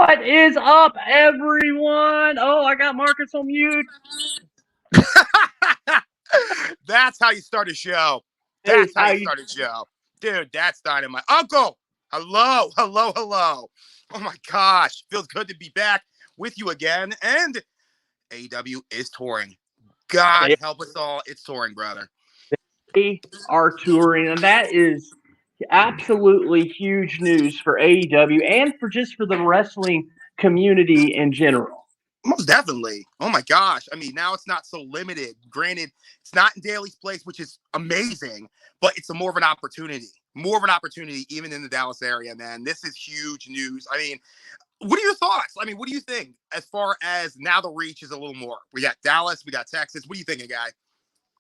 What is up, everyone? Oh, I got Marcus on mute. That's how you start a show. That's how you start a show. Dude, that's dynamite. Uncle, hello. Oh my gosh. Feels good to be back with you again. And Aew is touring. God help us all. It's touring, brother. They are touring, and that is absolutely huge news for AEW and for the wrestling community in general. Most definitely. Oh my gosh. I mean, now it's not so limited. Granted, it's not in Daly's place, which is amazing, but it's more of an opportunity. More of an opportunity, even in the Dallas area, man. This is huge news. I mean, what are your thoughts? I mean, what do you think as far as now the reach is a little more? We got Dallas, we got Texas. What are you thinking, guy?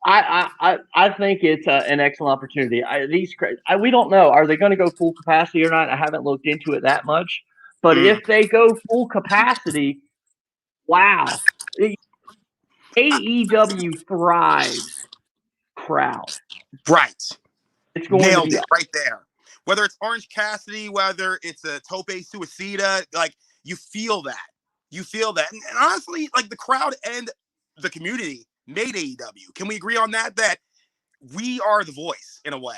I think it's an excellent opportunity. We don't know. Are they going to go full capacity or not? I haven't looked into it that much. But if they go full capacity, wow. AEW thrives crowd. Right. It's going Nailed to be it right there. Whether it's Orange Cassidy, whether it's a Tope Suicida, like you feel that. You feel that. And honestly, like the crowd and the community made AEW. Can we agree on that? That we are the voice in a way.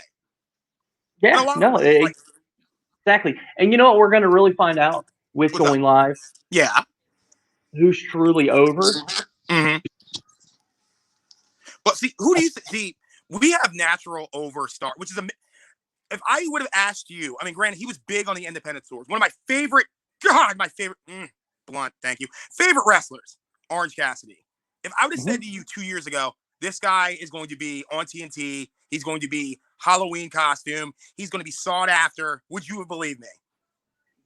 Yeah, exactly. And you know what we're going to really find out with going live? Yeah. Who's truly over? Mm-hmm. But see, who do you see? We have natural over star, which is if I would have asked you, I mean, granted, he was big on the independent tours. One of my favorite, blunt, thank you, favorite wrestlers, Orange Cassidy. If I would have said to you 2 years ago, this guy is going to be on TNT, he's going to be Halloween costume, he's going to be sought after, would you have believed me?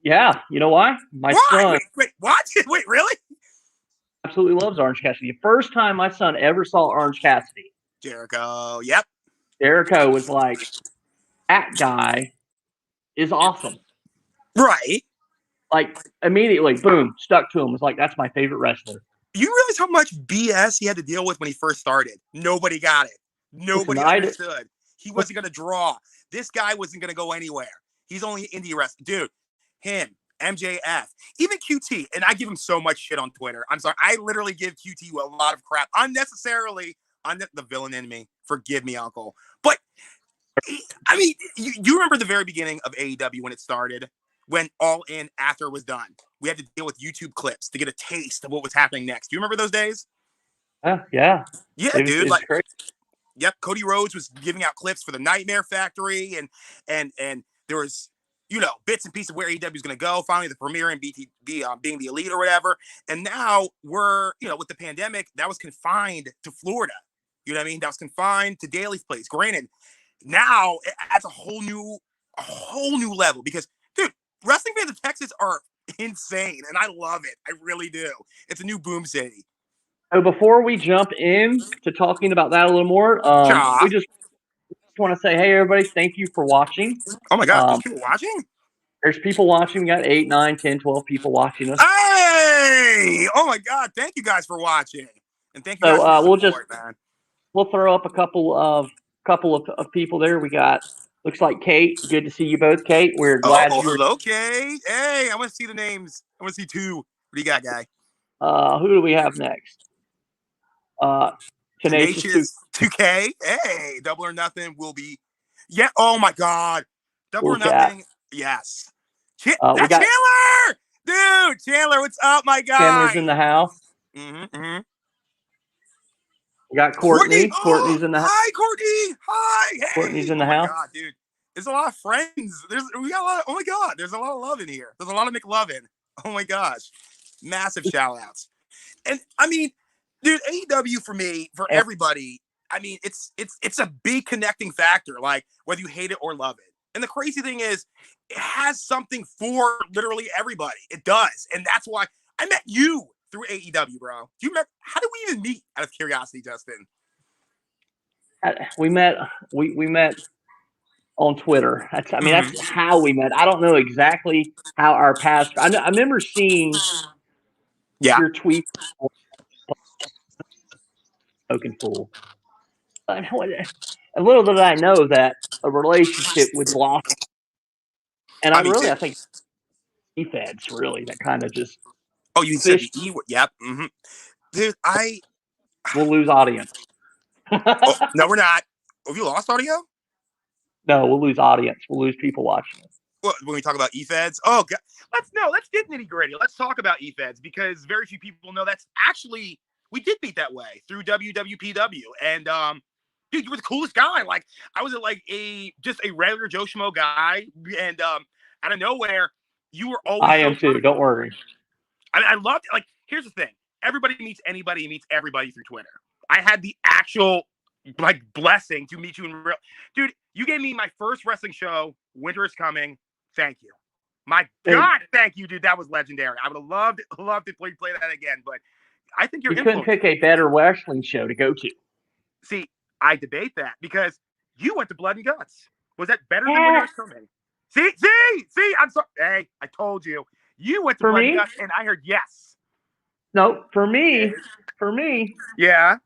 Yeah, you know why? My son. Wait, what? Wait, really? Absolutely loves Orange Cassidy. The first time my son ever saw Orange Cassidy, Jericho, yep. Jericho was like, that guy is awesome. Right. Like, immediately, boom, stuck to him. Was like, that's my favorite wrestler. You realize how much BS he had to deal with when he first started? Nobody got it. Nobody understood. He wasn't going to draw. This guy wasn't going to go anywhere. He's only indie wrestler. Dude, him, MJF, even QT, and I give him so much shit on Twitter. I'm sorry. I literally give QT a lot of crap. Unnecessarily. I'm the villain in me. Forgive me, uncle. But, I mean, you remember the very beginning of AEW when it started? When All In after it was done, we had to deal with YouTube clips to get a taste of what was happening next. Do you remember those days? Yeah, dude. Like, yep. Cody Rhodes was giving out clips for the Nightmare Factory, and there was bits and pieces of where AEW is going to go. Finally, the premiere and being the Elite or whatever. And now we're with the pandemic, that was confined to Florida. You know what I mean? That was confined to Daly's place. Granted, now it adds a whole new level because, dude, wrestling fans of Texas are insane, and I love it. I really do. It's a new boom city. So before we jump in to talking about that a little more, we just want to say, hey, everybody, thank you for watching. Oh, my God. There's people watching? There's people watching. We got 8, 9, 10, 12 people watching us. Hey! Oh, my God. Thank you guys for watching. And thank you guys for the support, man. We'll throw up a couple of people there. We got, looks like Kate. Good to see you both, Kate. We're glad you're. Hello, Kate. Hey, I want to see the names. I want to see 2. What do you got, guy? Who do we have next? Tenacious 2K. Hey, Double or Nothing will be. Yeah. Oh my God. Double or Nothing. Yes. That's Chandler, dude. Chandler, what's up, my guy? Chandler's in the house. Mm-hmm. We got Courtney. Courtney's in the house. Hi, Courtney. Hi. Hey. Courtney's in the house. Oh my God, dude. There's a lot of friends. We got a lot. Oh my God. There's a lot of love in here. There's a lot of McLovin. Oh my gosh. Massive shout outs. And I mean, dude, AEW for me, for everybody, I mean, it's a big connecting factor, like whether you hate it or love it. And the crazy thing is, it has something for literally everybody. It does. And that's why I met you through AEW, bro. Do you remember? How did we even meet, out of curiosity, Justin? We met on Twitter. That's how we met. I don't know exactly how our paths. I remember seeing your tweet. Token fool. A little did I know that a relationship was lost. And I think feds really that kind of just. Oh, you said the E word. Yep. Mm-hmm. Dude, We'll lose audience. Oh, no, we're not. Have you lost audio? No, we'll lose audience. We'll lose people watching it. Well, when we talk about E-feds, oh, God. Let's get nitty gritty. Let's talk about E-feds because very few people know that's actually, we did beat that way through WWPW. And, dude, you were the coolest guy. Like, I was like just a regular Joe Schmo guy. And, out of nowhere, you were always. I am too. Don't worry. I loved it. Like, here's the thing. Everybody meets anybody, meets everybody through Twitter. I had the actual like blessing to meet you in real. Dude, you gave me my first wrestling show. Winter is coming. Thank you. My God, thank you, dude. That was legendary. I would have loved to play that again, but I think you couldn't pick a better wrestling show to go to. See, I debate that because you went to Blood and Guts. Was that better than Winter is Coming? See, I'm sorry. Hey, I told you. You went to Blood and Guts, and I heard yes. No, for me. Yeah.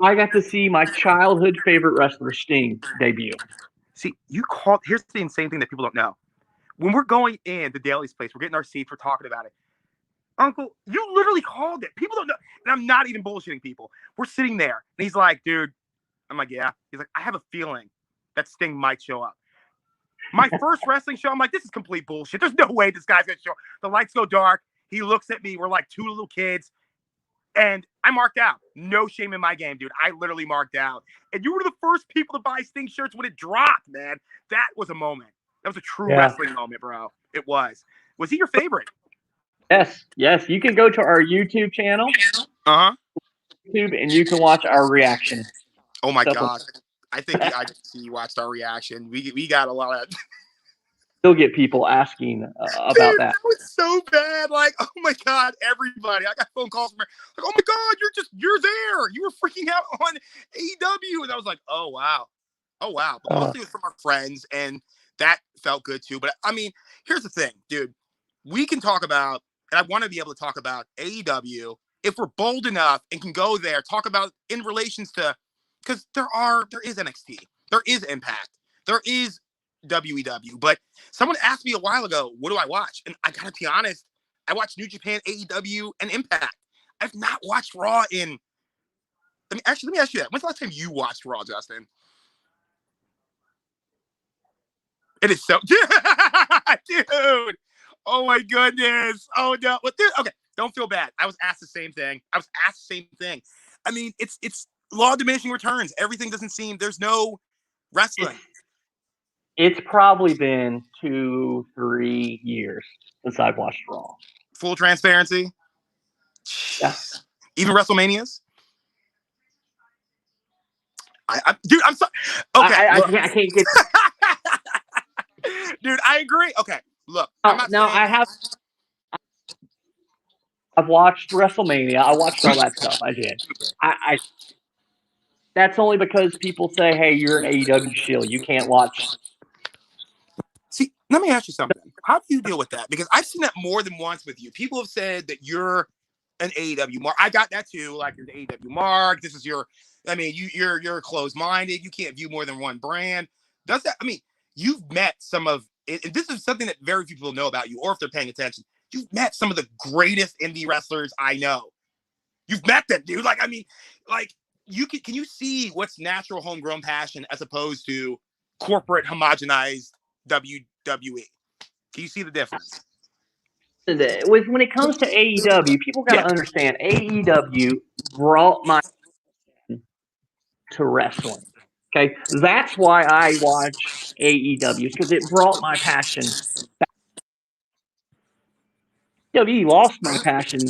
I got to see my childhood favorite wrestler, Sting, debut. See, here's the insane thing that people don't know. When we're going in the Daly's place, we're getting our seats, we're talking about it. Uncle, you literally called it. People don't know. And I'm not even bullshitting people. We're sitting there, and he's like, dude. I'm like, yeah. He's like, I have a feeling that Sting might show up. My first wrestling show, I'm like, this is complete bullshit. There's no way this guy's going to show up. The lights go dark. He looks at me. We're like two little kids. And I marked out. No shame in my game, dude. I literally marked out. And you were the first people to buy Sting shirts when it dropped, man. That was a moment. That was a true wrestling moment, bro. It was. Was he your favorite? Yes. You can go to our YouTube channel. YouTube, and you can watch our reaction. Oh my gosh. I think I see you watched our reaction. We got a lot of still get people asking about that. That was so bad. Like, oh my God, everybody. I got phone calls from her. Like, oh my God, you're there. You were freaking out on AEW. And I was like, oh wow. But mostly it was from our friends, and that felt good too. But I mean, here's the thing, dude. We can talk about, and I want to be able to talk about AEW if we're bold enough and can go there, talk about in relations to, because there is NXT, there is Impact, there is WEW. But someone asked me a while ago, what do I watch? And I gotta be honest, I watch New Japan, AEW, and Impact. I've not watched Raw in. Let me ask you that. When's the last time you watched Raw, Justin? It is so, dude. Oh my goodness. Oh no. Well, dude, okay. Don't feel bad. I was asked the same thing. I mean, it's law of diminishing returns. Everything doesn't seem. There's no wrestling. It's probably been 2-3 years since I've watched Raw. Full transparency. Yeah. Even WrestleManias. Dude, I'm sorry. Okay, I can't get. Dude, I agree. Okay, look. I've watched WrestleMania. I watched all that stuff. I did. I that's only because people say, "Hey, you're an AEW shill. You can't watch." See, let me ask you something. How do you deal with that? Because I've seen that more than once with you. People have said that you're an AEW mark. I got that too. Like, you're the AEW mark. This is your. I mean, you're closed-minded. You can't view more than one brand. Does that? I mean, you've met some of. And this is something that very few people know about you, or if they're paying attention. You've met some of the greatest indie wrestlers I know. You've met them, dude. Like, I mean, like, can you see what's natural homegrown passion as opposed to corporate homogenized WWE? Can you see the difference? When it comes to AEW, people got to understand AEW brought my to wrestling. Okay, that's why I watch AEW, because it brought my passion back. WWE lost my passion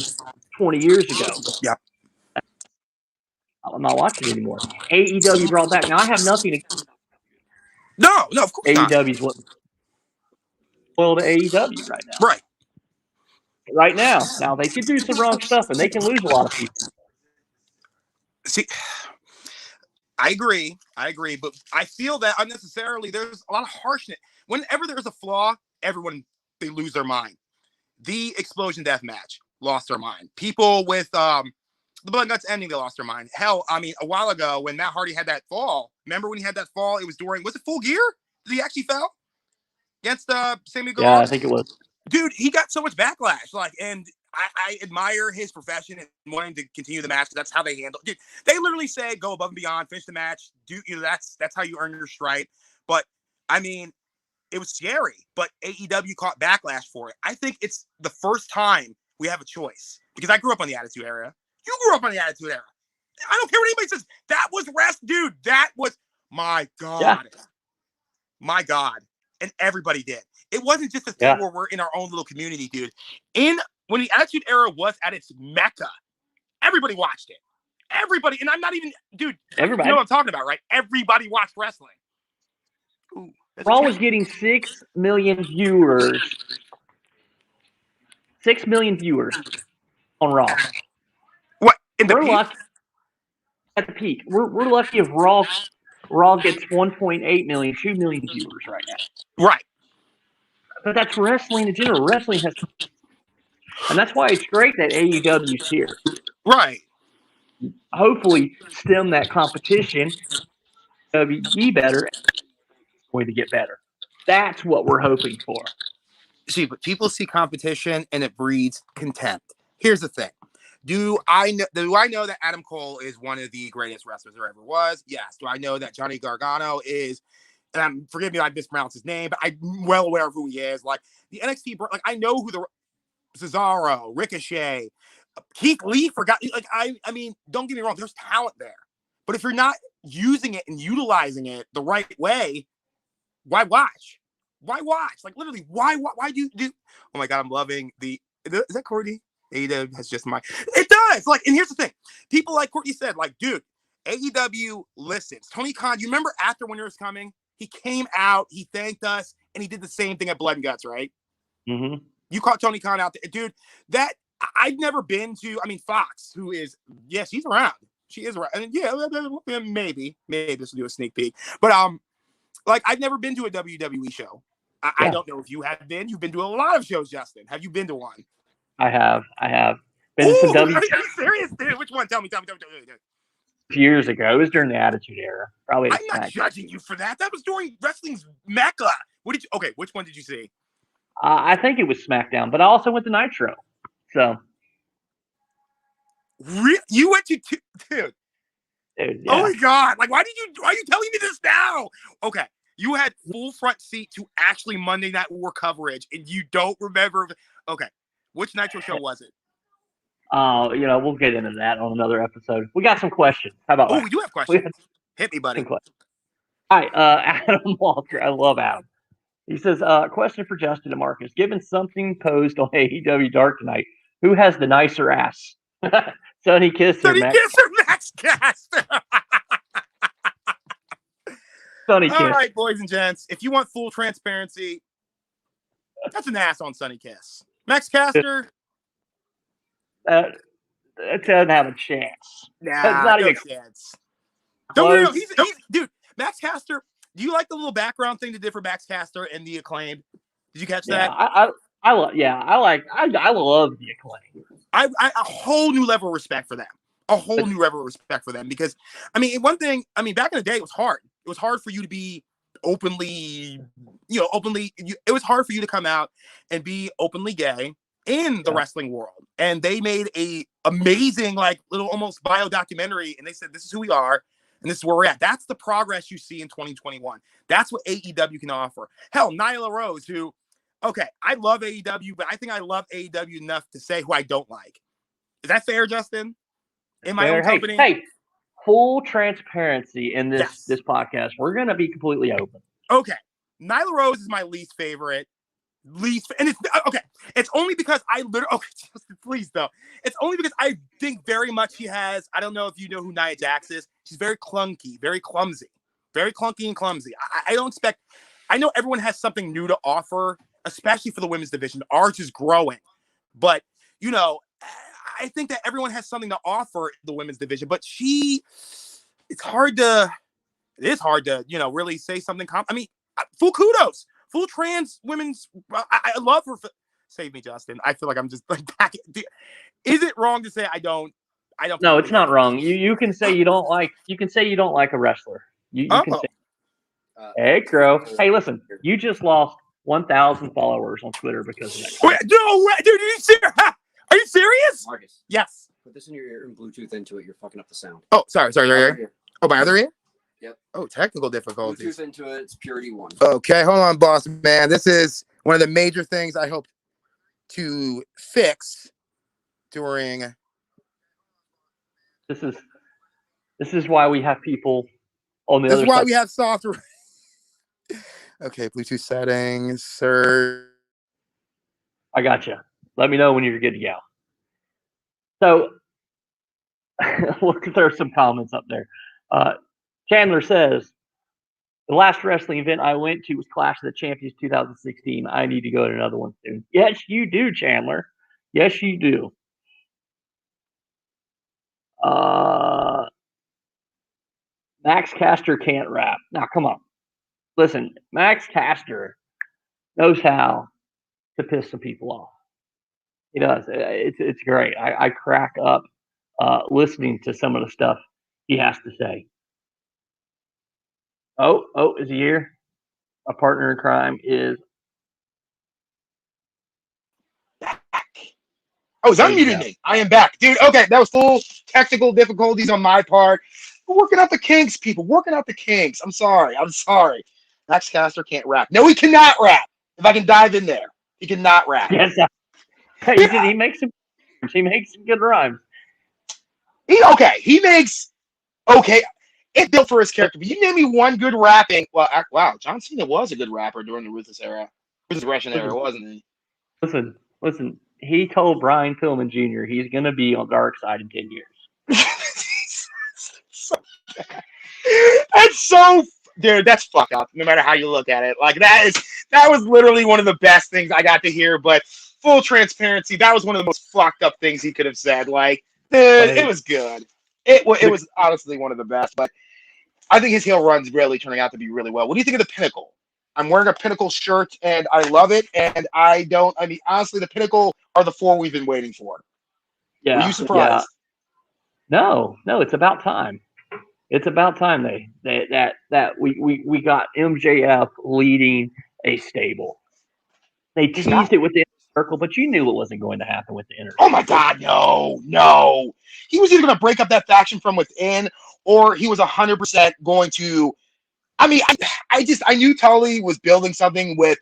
20 years ago. Yep. I'm not watching it anymore. AEW brought back. Now I have nothing to. No, of course not. AEW's what spoiled AEW right now. Right now. Now they can do some wrong stuff and they can lose a lot of people. See, I agree, but I feel that unnecessarily there's a lot of harshness. Whenever there's a flaw, they lose their mind. The Explosion Death match lost their mind. People with the Blood and Guts ending, they lost their mind. Hell, I mean, a while ago when Matt Hardy had that fall, remember when he had that fall? It was it Full Gear? Did he actually fell against Sammy Guevara? Yeah, I think it was. dude, he got so much backlash. Like, and I admire his profession and wanting to continue the match because that's how they handle. Dude, they literally say go above and beyond, finish the match. Do that's how you earn your stripe. But I mean, it was scary. But AEW caught backlash for it. I think it's the first time we have a choice because I grew up on the Attitude Era. You grew up on the Attitude Era. I don't care what anybody says. That was dude. That was my God. Yeah. My God. And everybody did. It wasn't just a thing where we're in our own little community, dude. When the Attitude Era was at its mecca, everybody watched it. Everybody, and I'm not even, dude. Everybody, you know what I'm talking about, right? Everybody watched wrestling. Ooh, Raw was getting 6 million viewers. 6 million viewers on Raw. What in the peak? Lucky at the peak. We're lucky if Raw gets 1.8 million, 2 million viewers right now. Right. But that's wrestling in general. Wrestling has, and that's why it's great that AEW's here. Right. Hopefully, stem that competition. WWE better, going to get better. That's what we're hoping for. See, but people see competition and it breeds contempt. Here's the thing. Do I know that Adam Cole is one of the greatest wrestlers there ever was? Yes. Do I know that Johnny Gargano is, and forgive me, I mispronounced his name, but I'm well aware of who he is. Like the NXT, like I know who the Cesaro, Ricochet, Keith Lee forgot. Like I mean, don't get me wrong, there's talent there. But if you're not using it and utilizing it the right way, why watch? Why watch? Like literally, why do? Oh my God, I'm loving is that Courtney? AEW has just it does. Like, and here's the thing. People like Courtney said, like, dude, AEW listens. Tony Khan, you remember after Winter is Coming? He came out, he thanked us, and he did the same thing at Blood and Guts, right? Mm-hmm. You caught Tony Khan out there. Dude, that I've never been to, Fox, who is, yes, she's around. She is around. And yeah, maybe this will do a sneak peek. But like I've never been to a WWE show. I don't know if you have been. You've been to a lot of shows, Justin. Have you been to one? I have. Been to are you serious, dude? Which one? Tell me. Years ago. It was during the Attitude Era. Probably. I'm not judging you for that. That was during wrestling's mecca. Okay, which one did you see? I think it was SmackDown, but I also went to Nitro. So. You went to dude, yeah. Oh my God. Like, why are you telling me this now? Okay. You had full front seat to actually Monday Night War coverage, and you don't remember. Okay. Which Nitro show was it? We'll get into that on another episode. We got some questions. How about that? We do have questions. Hit me, buddy. All right, Adam Walker. I love Adam. He says, question for Justin and Marcus. Given something posed on AEW Dark tonight, who has the nicer ass? Sonny Kiss or Max Caster? Sonny Kiss. All right, boys and gents. If you want full transparency, that's an ass on Sonny Kiss. Max Caster? It doesn't have a chance. Nah, not even a chance. Don't he's dude, Max Caster, do you like the little background thing they did for Max Caster and the Acclaim? Did you catch that? I love the Acclaim. A whole new level of respect for them. Because one thing, back in the day it was hard. It was hard for you to be openly, it was hard for you to come out and be openly gay in the wrestling world. And they made a amazing, like, little almost bio documentary, and they said, this is who we are, and this is where we're at. That's the progress you see in 2021. That's what AEW can offer. Hell, Nyla Rose, who, okay, I love AEW, but I think I love AEW enough to say who I don't like. Is that fair, Justin? In my own company? Hey, full transparency in this podcast. We're going to be completely open. Okay. Nyla Rose is my least favorite. And it's okay. It's only because please though. It's only because I think very much she has. I don't know if you know who Nia Jax is. She's very clunky, very clumsy, very clunky and clumsy. I don't expect. I know everyone has something new to offer, especially for the women's division. Ours is growing, but I think that everyone has something to offer the women's division. But it's hard to really say something. Full kudos. Full trans women's. I love her. Save me, Justin. I feel like I'm just like back. Is it wrong to say I don't? No, it's not wrong. You can say you don't like. You can say you don't like a wrestler. You can say, "Hey, Crow. Hey, listen. You just lost 1,000 followers on Twitter because of that. Wait, no, dude, are you serious? Marcus. Yes. Put this in your ear and Bluetooth into it. You're fucking up the sound. Oh, sorry. Oh, my other ear? Yep. Oh, technical difficulties. Bluetooth into it. It's purity 1. Okay, hold on, boss man. This is one of the major things I hope to fix during. This is why we have people on the other side. This is why we have software. Okay, Bluetooth settings, sir. I got you. Let me know when you're good to go. So, look, there's some comments up there. Chandler says, the last wrestling event I went to was Clash of the Champions 2016. I need to go to another one soon. Yes, you do, Chandler. Yes, you do. Max Caster can't rap. Now, come on. Listen, Max Caster knows how to piss some people off. He does. It's great. I crack up listening to some of the stuff he has to say. Oh, is he here? A partner in crime is back. Oh, it's unmuted me. I am back. Dude, okay, that was full technical difficulties on my part. We're working out the kinks, people. Working out the kinks. I'm sorry. Max Caster can't rap. No, he cannot rap. If I can dive in there. He cannot rap. Yes, he makes some good rhymes. He makes it's built for his character. But you name me one good rapping. Well, wow, John Cena was a good rapper during the Ruthless Aggression era, wasn't he? Listen. He told Brian Pillman Jr. he's going to be on Dark Side in 10 years. That's so, dude. That's fucked up. No matter how you look at it, like that was literally one of the best things I got to hear. But full transparency, that was one of the most fucked up things he could have said. Like, dude, it was good. It was honestly one of the best. But I think his heel run's really turning out to be really well. What do you think of the Pinnacle? I'm wearing a Pinnacle shirt, and I love it. And honestly, the Pinnacle are the 4 we've been waiting for. Yeah. Were you surprised? Yeah. No, it's about time. It's about time that we got MJF leading a stable. They teased it with the Inner Circle, but you knew it wasn't going to happen with the Inner Circle. Oh my God, no. He was either going to break up that faction from within, or he was 100% going to. I mean, I knew Tully was building something with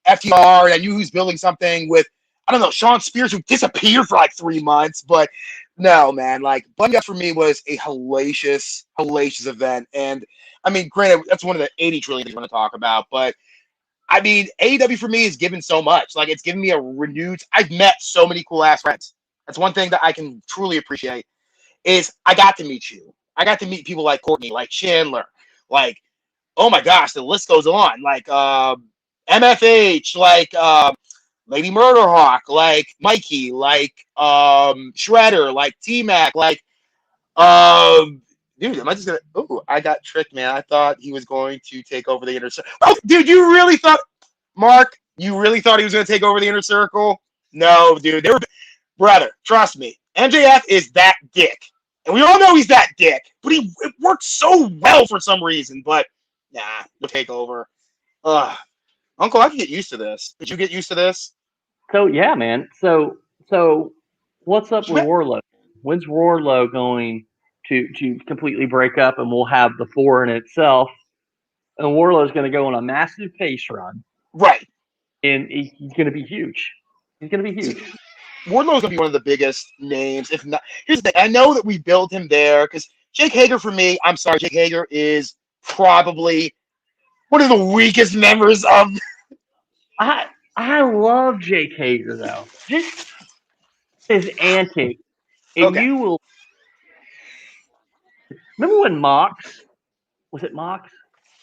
FTR, and I knew he was building something with, I don't know, Sean Spears, who disappeared for like 3 months. But no, man, like, Blood for me was a hellacious event. And I mean, granted, that's one of the 80 trillion things we're going to talk about. But I mean, AEW for me is given so much. Like, it's given me a renewed. I've met so many cool ass friends. That's one thing that I can truly appreciate. Is I got to meet you. I got to meet people like Courtney, like Chandler, like. Oh my gosh, the list goes on. Like MFH, like Lady Murderhawk, like Mikey, like Shredder, like T-Mac, like dude, am I just gonna I got tricked, man. I thought he was going to take over the Inner Circle. Oh, dude, you really thought he was gonna take over the Inner Circle? No, dude, brother, trust me. MJF is that dick. And we all know he's that dick, but it worked so well for some reason, but nah, the takeover. Uncle, I can get used to this. Did you get used to this? So yeah, man. So what's up with Wardlow? When's Wardlow going to completely break up, and we'll have the 4 in itself? And Wardlow's going to go on a massive face run, right? And he's going to be huge. Wardlow's going to be one of the biggest names. If not, here's the thing. I know that we built him there because Jake Hager, for me, I'm sorry, Jake Hager is probably one of the weakest members of. I love Jake Hager though. Just his antics, and you will remember when Mox was it Mox?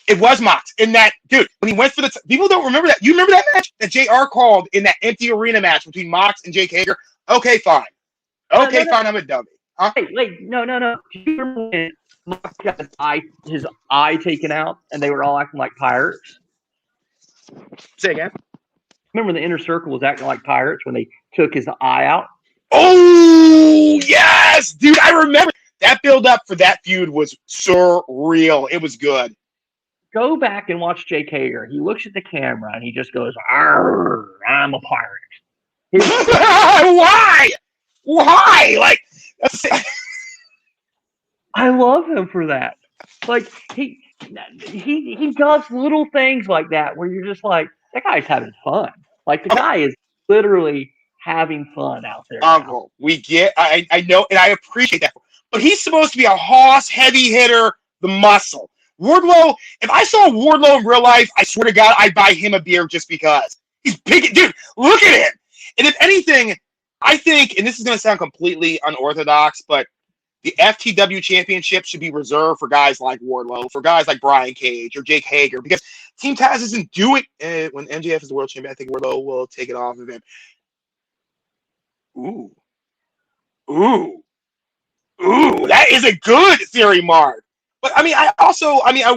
It was Mox in that dude when he went for the. People don't remember that. You remember that match that JR called in that empty arena match between Mox and Jake Hager? Okay, fine. Okay, fine. I'm a dummy. Huh? Wait, no. Do you remember when Mox got his eye taken out, and they were all acting like pirates? Say again. Remember the Inner Circle was acting like pirates when they took his eye out? Oh, yes, dude. I remember that build up for that feud was surreal. It was good. Go back and watch Jake Hager. He looks at the camera and he just goes, "Arr, I'm a pirate." Why? Why? Like, I love him for that. Like he does little things like that where you're just like, that guy's having fun. Like the guy is literally having fun out there. Uncle, we get, I know, and I appreciate that. But he's supposed to be a hoss, heavy hitter, the muscle. Wardlow, if I saw Wardlow in real life, I swear to God, I'd buy him a beer just because. He's big. Dude, look at him. And if anything, I think, and this is going to sound completely unorthodox, but the FTW championship should be reserved for guys like Wardlow, for guys like Brian Cage or Jake Hager, because Team Taz isn't doing when MJF is the world champion. I think Wardlow will take it off of him. Ooh, that is a good theory, Mark. But I mean, I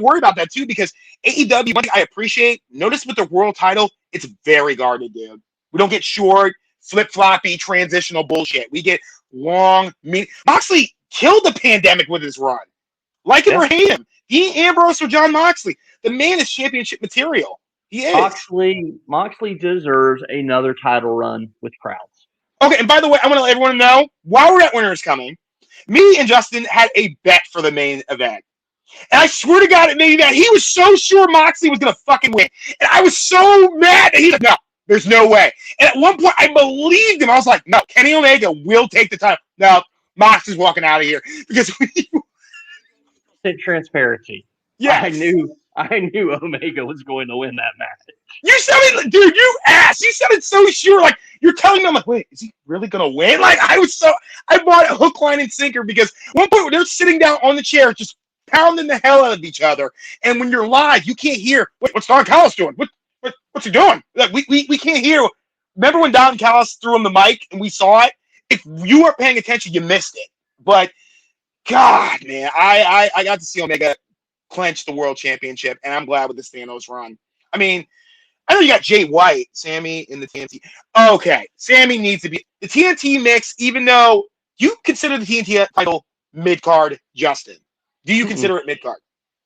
worry about that too, because AEW, one thing I appreciate, notice with the world title, it's very guarded, dude. We don't get short, flip-floppy, transitional bullshit. We get long, Moxley killed the pandemic with his run. Like him or hate him. He, Ambrose, or John Moxley. The man is championship material. He is. Moxley deserves another title run with crowds. Okay, and by the way, I want to let everyone know, while we're at Winter's Coming, me and Justin had a bet for the main event. And I swear to God, it made me mad. He was so sure Moxley was going to fucking win. And I was so mad that he said, no, there's no way. And at one point, I believed him. I was like, no, Kenny Omega will take the title. No, Moxley's walking out of here. Because transparency. Yeah, I knew Omega was going to win that match. You said it, dude, you ass. You said it so sure. Like, you're telling me, I'm like, wait, is he really going to win? Like, I bought a hook, line, and sinker because at one point they're sitting down on the chair just pounding the hell out of each other. And when you're live, you can't hear, what's Don Callis doing? What's he doing? Like, we can't hear. Remember when Don Callis threw him the mic and we saw it? If you weren't paying attention, you missed it. But, God, man, I got to see Omega clinch the world championship, and I'm glad with the Thanos run. I mean, I know you got Jay White, Sammy in the TNT. Okay, Sammy needs to be the TNT mix, even though you consider the TNT title mid-card, Justin. Do you consider it mid-card?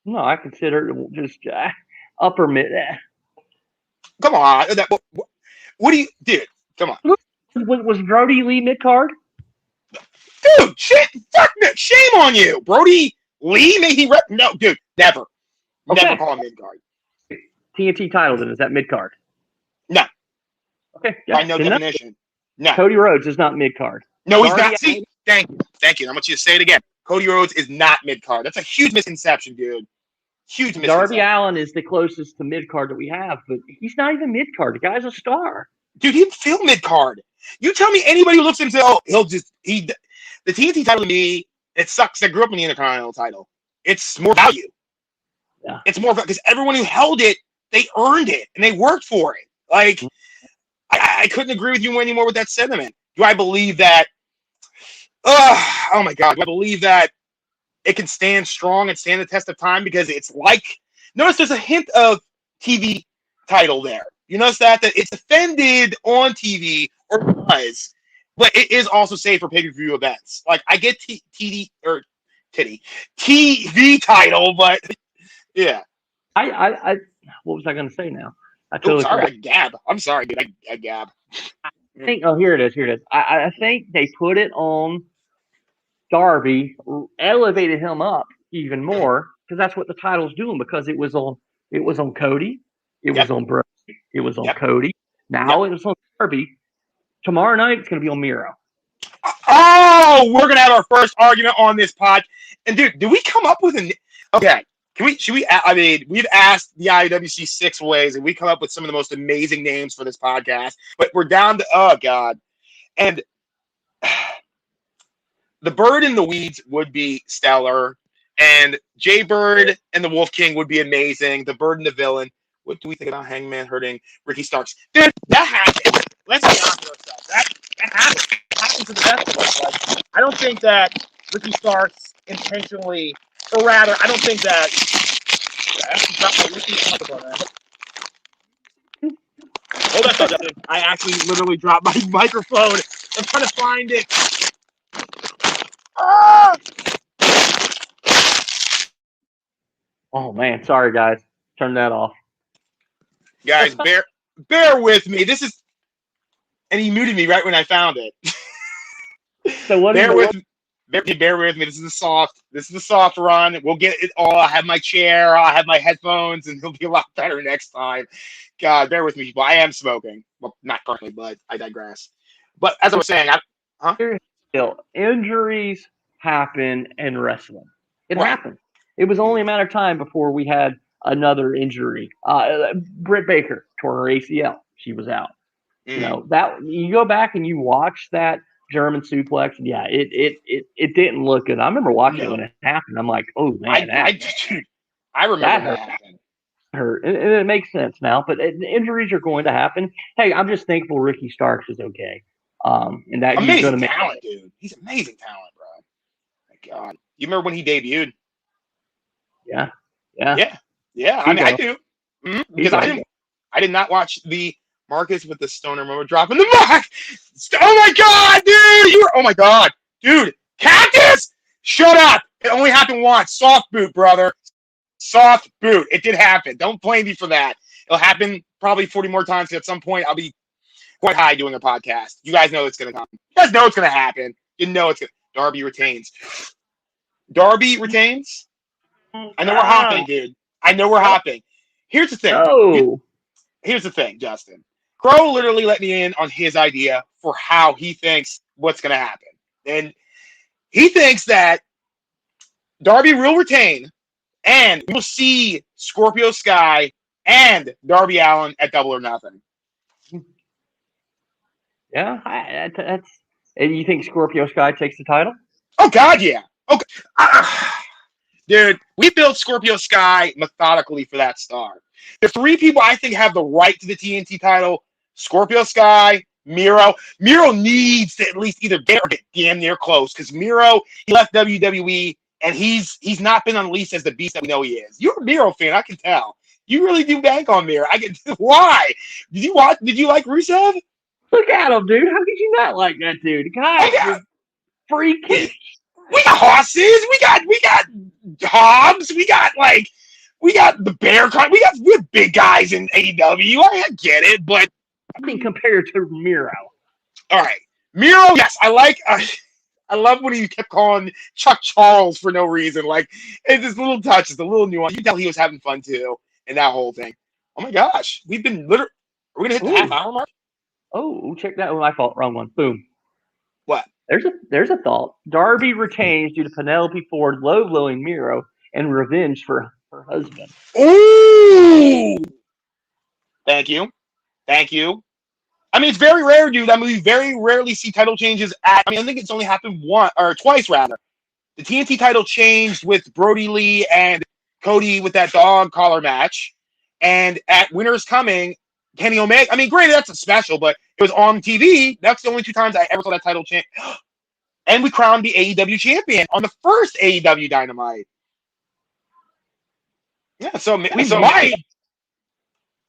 No, I consider it just upper mid. Come on. What do you, dude, come on. Was Brody Lee mid-card? Dude, shame on you. Brody Lee, no, dude, never. Okay. Never call him mid-card. TNT title, then, is that mid-card? No. Okay. Yeah, by no definition. No. Cody Rhodes is not mid-card. No, he's not. See, thank you. I want you to say it again. Cody Rhodes is not mid-card. That's a huge misconception, dude. Huge misconception. Darby Allin is the closest to mid-card that we have, but he's not even mid-card. The guy's a star. Dude, he'd feel mid-card. You tell me anybody who looks at him and say, the TNT title to me, it sucks. I grew up in the Intercontinental title. It's more value. Yeah. It's more because everyone who held it, they earned it and they worked for it. Like, I couldn't agree with you anymore with that sentiment. Do I believe that? Oh my God! Do I believe that it can stand strong and stand the test of time because it's like? Notice there's a hint of TV title there. You notice that it's defended on TV or was, but it is also safe for pay-per-view events. Like I get TV title, but yeah. I what was I going to say now? I gab. I'm sorry, dude. I gab. I think. Oh, here it is. I think they put it on Darby, elevated him up even more because that's what the title's doing. Because it was on Cody, it was on Brody, it was on Cody. Now it was on Darby. Tomorrow night it's going to be on Miro. Oh, we're going to have our first argument on this pod. And dude, did we come up with okay? We've asked the IWC 6 ways, and we come up with some of the most amazing names for this podcast. But we're down to, oh, God. And the Bird in the Weeds would be stellar. And Jay Bird and the Wolf King would be amazing. The Bird and the Villain. What do we think about Hangman hurting Ricky Starks? Dude, that happened. Let's be honest with ourselves. That happened. It happened to the best of us. Like, I don't think that Ricky Starks intentionally... Or rather, I don't think that. Hold on, Justin. I actually literally dropped my microphone. I'm trying to find it. Oh man, sorry guys. Turn that off. Guys, bear with me. This is, and he muted me right when I found it. So what? Bear with me. This is a soft run. We'll get it all. I'll have my chair. I'll have my headphones, and it'll be a lot better next time. God, bear with me, people. I am smoking. Well, not currently, but I digress. But as I was saying, injuries happen in wrestling. It happened. It was only a matter of time before we had another injury. Britt Baker tore her ACL. She was out. You know, that you go back and you watch that German suplex, and yeah, it didn't look good. I remember watching it when it happened. I'm like, oh man, I remember that hurt. And it makes sense now, but injuries are going to happen. Hey, I'm just thankful Ricky Starks is okay. And that amazing he's going to make talent, dude. He's amazing talent, bro. My God, you remember when he debuted? Yeah. I mean, I do because I did not watch the Marcus with the stoner moment dropping the mic. Oh my God, dude! Oh my God, dude! Cactus! Shut up! It only happened once. Soft boot, brother. Soft boot. It did happen. Don't blame me for that. It'll happen probably 40 more times. At some point, I'll be quite high doing a podcast. You guys know it's gonna come. You guys know it's gonna happen. You know it's gonna. Darby retains. I know we're hopping, dude. I know we're hopping. Here's the thing. Here's the thing, Justin. Crow literally let me in on his idea for how he thinks what's going to happen. And he thinks that Darby will retain, and we'll see Scorpio Sky and Darby Allin at Double or Nothing. Yeah, that's. And you think Scorpio Sky takes the title? Oh, God, yeah. Okay. Dude, we built Scorpio Sky methodically for that star. The three people I think have the right to the TNT title: Scorpio Sky, Miro. Miro needs to at least either get damn near close, because Miro, he left WWE and he's not been unleashed as the beast that we know he is. You're a Miro fan, I can tell. You really do bank on Miro. Why? Did you like Rusev? Look at him, dude. How could you not like that dude? God, freaking. We got horses. We got hogs. We got the bear. We have big guys in AEW. I get it, but I mean, compared to Miro. All right, Miro. Yes, I like. I love when he kept calling Chuck Charles for no reason. Like, it's just little touches, a little nuance. You can tell he was having fun too, in that whole thing. Oh my gosh, we've been literally. Are we gonna hit the half-hour mark? Oh, check that. Oh, my fault. Wrong one. Boom. What? There's a thought. Darby retains due to Penelope Ford low-blowing Miro and revenge for her husband. Ooh! Thank you. I mean, it's very rare, dude. I mean, we very rarely see title changes I think it's only happened twice, rather. The TNT title changed with Brody Lee and Cody with that dog collar match. And at Winter's Coming, Kenny Omega. I mean, granted, that's a special, but it was on TV. That's the only two times I ever saw that title change. And we crowned the AEW champion on the first AEW Dynamite. Yeah, so we might.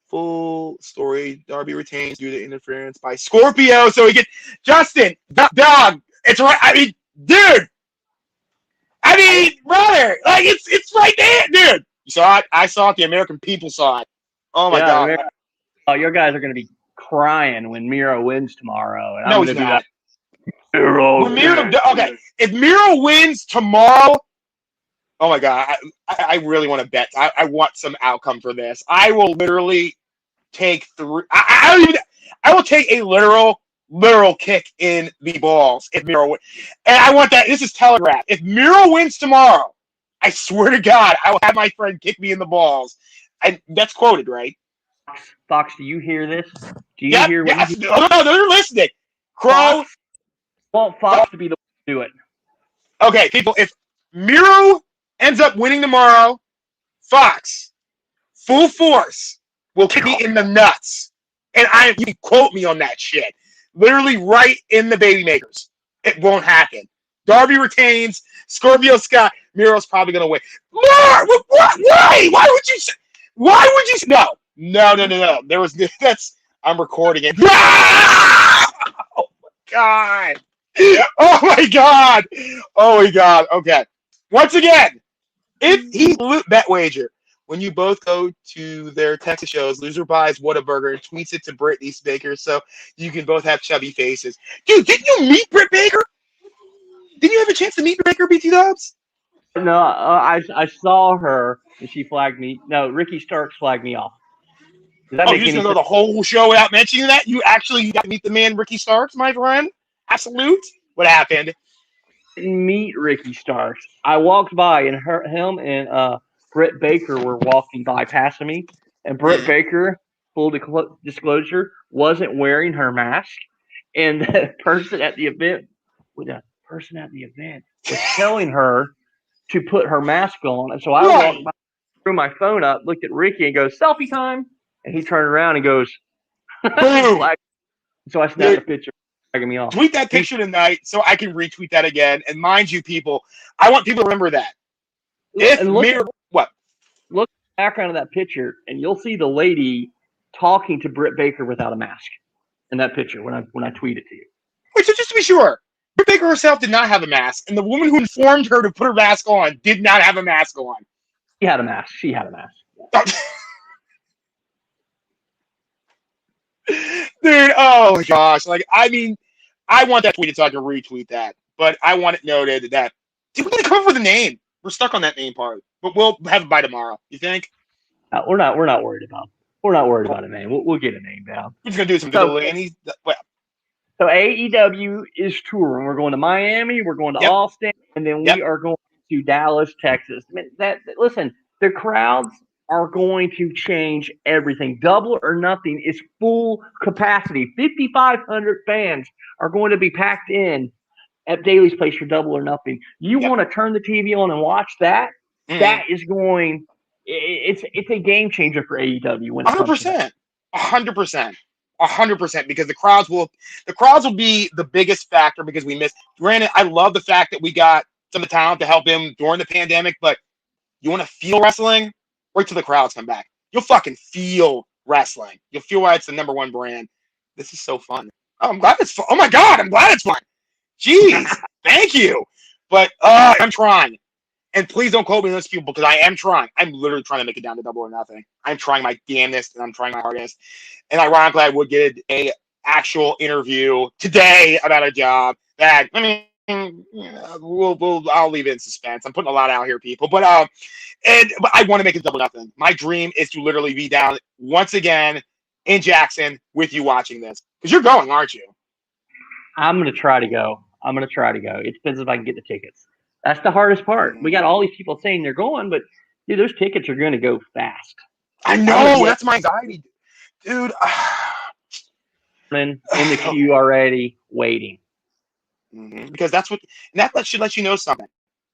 Full story. Darby retains due to interference by Scorpio. So he gets Justin, dog. It's right. I mean, dude. I mean, brother. Like it's right there, dude. You saw it. I saw it. The American people saw it. Oh my God. Oh, your guys are going to be crying when Miro wins tomorrow. And no, he's not. Okay, if Miro wins tomorrow, oh my God, I really want to bet. I want some outcome for this. I will literally take three. I will take a literal kick in the balls if Miro wins. And I want that. This is telegraphed. If Miro wins tomorrow, I swear to God, I will have my friend kick me in the balls. And that's quoted, right? Fox, do you hear this? Do you hear? Yes. No, they're listening. Crow. Want Fox to be the one to do it. Okay, people, if Miro ends up winning tomorrow, Fox, full force, will kick me in the nuts. And you can quote me on that shit. Literally right in the baby makers. It won't happen. Darby retains. Scorpio Sky. Miro's probably going to win. More! Why? Why would you say? No. I'm recording it. Oh, my God. Oh my God. Okay. Once again, if he bet wager, when you both go to their Texas shows, loser buys Whataburger and tweets it to Brittany Baker so you can both have chubby faces. Dude, didn't you meet Britt Baker? Didn't you have a chance to meet Britt Baker, BT Dubs? No, I saw her and she flagged me. No, Ricky Starks flagged me off. Does that make you're just gonna go the whole show without mentioning that? You actually got to meet the man Ricky Starks, my friend. Absolute. What happened? I didn't meet Ricky Starks. I walked by and him and Britt Baker were walking by, passing me, and Britt Baker, full disclosure, wasn't wearing her mask, and the person at the event was telling her to put her mask on, and so I walked by, threw my phone up, looked at Ricky, and goes, "Selfie time," and he turned around and goes, "Boom!" So I snapped a picture. Me off. Tweet that picture tonight so I can retweet that again. And mind you, people, I want people to remember that. Look at the background of that picture, and you'll see the lady talking to Britt Baker without a mask in that picture when I tweet it to you. Wait, so just to be sure, Britt Baker herself did not have a mask, and the woman who informed her to put her mask on did not have a mask on. She had a mask. She had a mask. Dude, oh my gosh. Like, I mean, I want that tweeted so I can retweet that. But I want it noted that dude, we gotta come up with a name. We're stuck on that name part. But we'll have it by tomorrow. You think? We're not worried about a name. We'll get a name down. We're just gonna do some Delaney. So AEW is touring. We're going to Miami, we're going to Austin, and then we are going to Dallas, Texas. I mean, listen, the crowds are going to change everything. Double or Nothing is full capacity. 5,500 fans are going to be packed in at Daly's Place for Double or Nothing. You want to turn the TV on and watch that? That is going. It's a game changer for AEW. 100%, 100%, because the crowds will be the biggest factor because we missed. Granted, I love the fact that we got some of the talent to help him during the pandemic, but you want to feel wrestling? Wait till the crowds come back. You'll fucking feel wrestling. You'll feel why it's the number one brand. This is so fun. Oh, I'm glad it's fun. Oh my God, I'm glad it's fun. Jeez, thank you. But I'm trying. And please don't quote me on this, people, because I am trying. I'm literally trying to make it down to Double or Nothing. I'm trying my damnedest, and I'm trying my hardest. And ironically, I would get a actual interview today about a job that, I mean, I'll leave it in suspense. I'm putting a lot out here, people. But I want to make it Double or Nothing. My dream is to literally be down once again in Jackson with you watching this. Because you're going, aren't you? I'm going to try to go. It depends if I can get the tickets. That's the hardest part. We got all these people saying they're going, but dude, those tickets are going to go fast. I know. That's my anxiety. Dude. In the queue already, waiting. Because that should let you know something.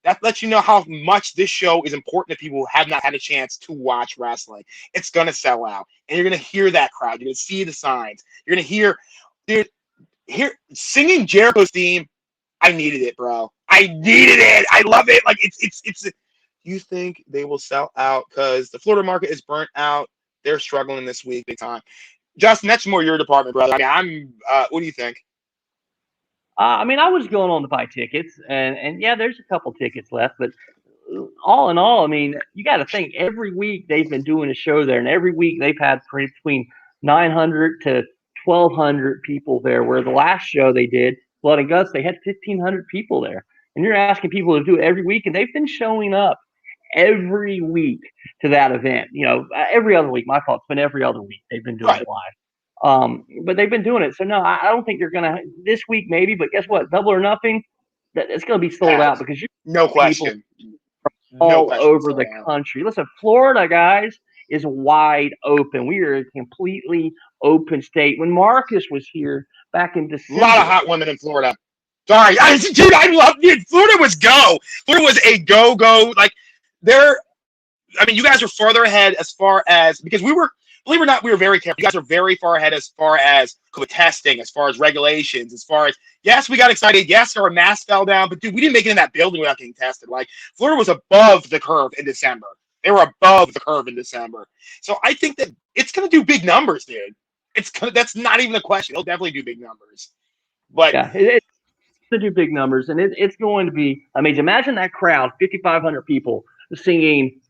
That lets you know how much this show is important to people who have not had a chance to watch wrestling. It's going to sell out. And you're going to hear that crowd. You're going to see the signs. You're going to hear, dude, singing Jericho's theme. I needed it, bro. I needed it. I love it. Like, it's you think they will sell out because the Florida market is burnt out. They're struggling this week big time. Justin, that's more your department, brother. I mean, what do you think? I mean, I was going on to buy tickets, and yeah, there's a couple tickets left, but all in all, I mean, you got to think every week they've been doing a show there, and every week they've had between 900 to 1,200 people there. Where the last show they did, Blood and Guts, they had 1,500 people there, and you're asking people to do it every week, and they've been showing up every week to that event. You know, every other week. My fault. It's been every other week they've been doing it live. But they've been doing it. So no, I don't think they're gonna this week maybe. But guess what? Double or Nothing. It's gonna be sold out because no question. All over the country. Listen, Florida, guys, is wide open. We are a completely open state. When Marcus was here back in December, a lot of hot women in Florida. Sorry, dude, I love it. Florida was go. Florida was a go. Like there, I mean, you guys are farther ahead as far as because we were. Believe it or not, we were very careful. You guys are very far ahead as far as COVID testing, as far as regulations, as far as, yes, we got excited. Yes, our mask fell down. But, dude, we didn't make it in that building without getting tested. Like, Florida was above the curve in December. They were above the curve in December. So I think that it's going to do big numbers, dude. That's not even a question. It'll definitely do big numbers. But yeah, it's going to do big numbers. And it's going to be, I mean, imagine that crowd, 5,500 people singing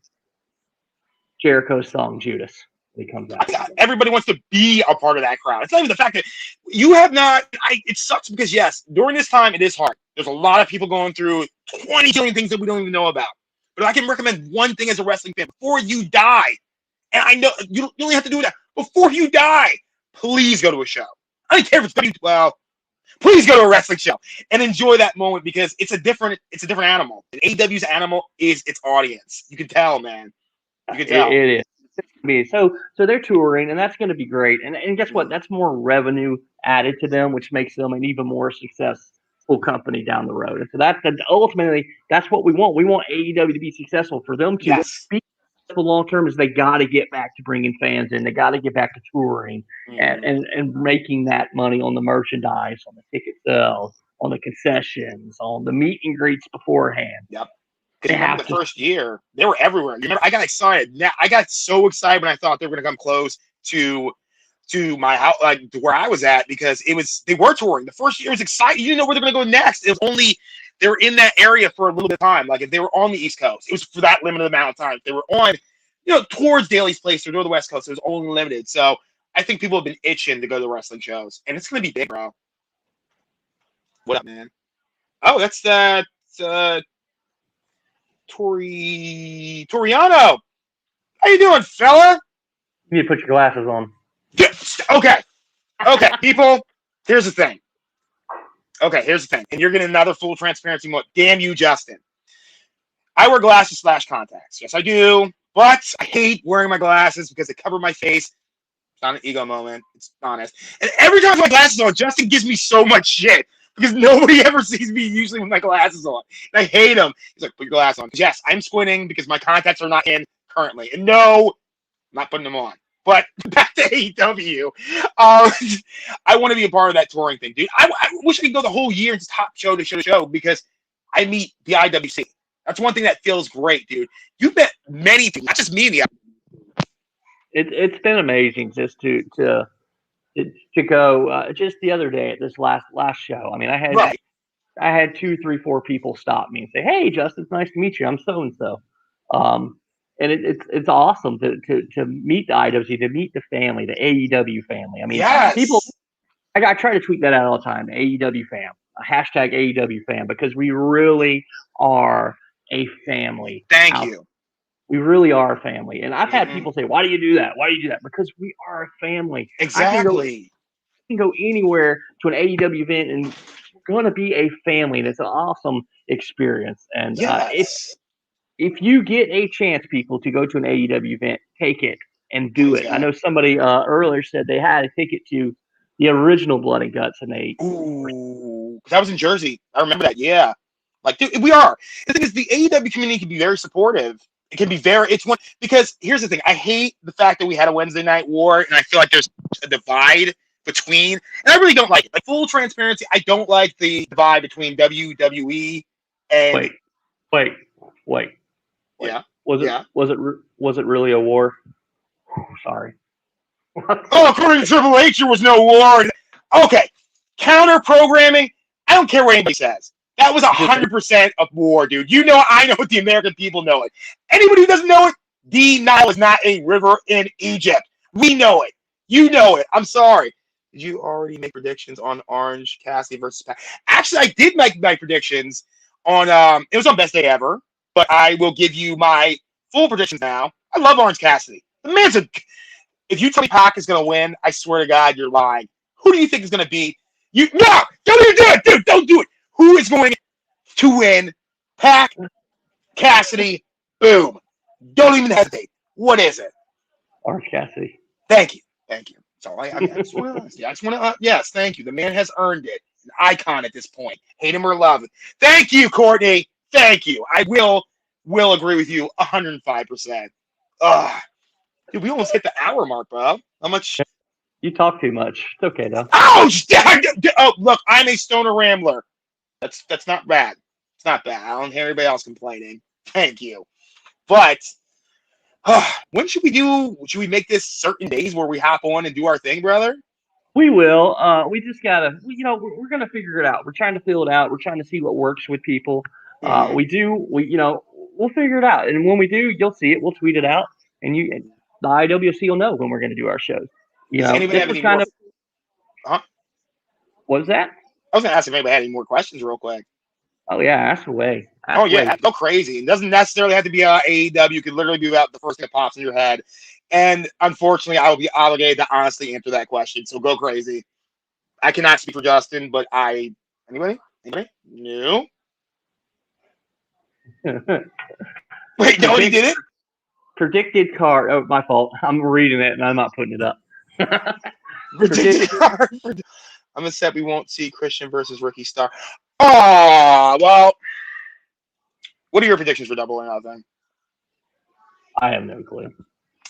Jericho's song Judas. He comes out. Everybody wants to be a part of that crowd. It's not even the fact that you have not. It sucks because yes, during this time it is hard. There's a lot of people going through 20 million things that we don't even know about. But I can recommend one thing as a wrestling fan before you die, and I know you only have to do that before you die. Please go to a show. I don't care if it's well. Please go to a wrestling show and enjoy that moment because it's a different animal. And AEW's animal is its audience. You can tell, man. You can tell. It is. So they're touring, and that's going to be great. And guess what? That's more revenue added to them, which makes them an even more successful company down the road. And so ultimately that's what we want. We want AEW to be successful. For them to be successful long term, is they got to get back to bringing fans in. They got to get back to touring and making that money on the merchandise, on the ticket sales, on the concessions, on the meet and greets beforehand. Yep. Because the first year, they were everywhere. You remember, I got excited. Now I got so excited when I thought they were going to come close to my house, like to where I was at, because they were touring. The first year was exciting. You didn't know where they're going to go next. It was only they were in that area for a little bit of time. Like if they were on the East Coast, it was for that limited amount of time. If they were on, towards Daly's Place or the West Coast, it was only limited. So I think people have been itching to go to wrestling shows, and it's going to be big, bro. What up, man? Oh, that's Toriano. How you doing, fella? You need to put your glasses on. Okay, people, here's the thing. And you're getting another full transparency mode. Damn you, Justin. I wear glasses / contacts. Yes, I do. But I hate wearing my glasses because they cover my face. It's not an ego moment. It's honest. And every time I put my glasses on, Justin gives me so much shit. Because nobody ever sees me usually with my glasses on. And I hate him. He's like, put your glasses on. Yes, I'm squinting because my contacts are not in currently. And no, I'm not putting them on. But back to AEW. I want to be a part of that touring thing, dude. I wish I could go the whole year and just hop show to show to show because I meet the IWC. That's one thing that feels great, dude. You've met many people, not just me in the It's been amazing just to go just the other day at this last show. I mean, I had 2, 3, 4 people stop me and say, "Hey, Justin, it's nice to meet you. I'm so and so." And it's awesome to meet the IWC, to meet the family, the AEW family. I mean, people. I try to tweet that out all the time. The AEW fam, hashtag AEW fam, because we really are a family. Thank you. We really are a family. And I've had people say, "Why do you do that? Why do you do that?" Because we are a family. Exactly. I can go anywhere to an AEW event and we're going to be a family. And it's an awesome experience. And if you get a chance, people, to go to an AEW event, take it and do it. I know somebody earlier said they had a ticket to the original Blood and Guts, and that was in Jersey. I remember that. Yeah. Like, dude, we are. The thing is, the AEW community can be very supportive. It can be because here's the thing. I hate the fact that we had a Wednesday night war, and I feel like there's a divide between, and I really don't like it. Like, full transparency, I don't like the divide between WWE and. Wait. Yeah. Was it really a war? Sorry. According to Triple H, there was no war. Okay. Counter programming. I don't care what anybody says. That was 100% of war, dude. You know, I know it. The American people know it. Anybody who doesn't know it, the Nile is not a river in Egypt. We know it. You know it. I'm sorry. Did you already make predictions on Orange Cassidy versus Pat? Actually, I did make my predictions on. It was on Best Day Ever, but I will give you my full predictions now. I love Orange Cassidy. The man's if you tell me Pac is going to win, I swear to God, you're lying. Who do you think is going to beat you? No, don't even do it, dude. Don't do it. Who is going to win? Pac, Cassidy, boom. Don't even hesitate. What is it? Orange Cassidy. Thank you. That's all I just want to yes, thank you. The man has earned it. An icon at this point. Hate him or love him. Thank you, Courtney. Thank you. I will agree with you 105%. Dude, we almost hit the hour mark, bro. How much? You talk too much. It's okay, though. Oh, look, I'm a stoner rambler. That's not bad. It's not bad. I don't hear anybody else complaining. Thank you. But when should we make this certain days where we hop on and do our thing, brother? We will. We just gotta, we're gonna figure it out. We're trying to feel it out. We're trying to see what works with people. We'll figure it out. And when we do, you'll see it. We'll tweet it out. and the IWC will know when we're going to do our shows. Does anybody have any more? Huh? What was that? I was going to ask if anybody had any more questions real quick. Oh yeah, ask away. Go crazy. It doesn't necessarily have to be AEW. It could literally be about the first thing that pops in your head. And unfortunately, I will be obligated to honestly answer that question. So go crazy. I cannot speak for Justin, but anybody? No. Wait, nobody did it? Predicted card. Oh, my fault. I'm reading it and I'm not putting it up. Predicted card. I'm upset we won't see Christian versus Ricky Starr. Oh, well. What are your predictions for Double or Nothing? I have no clue.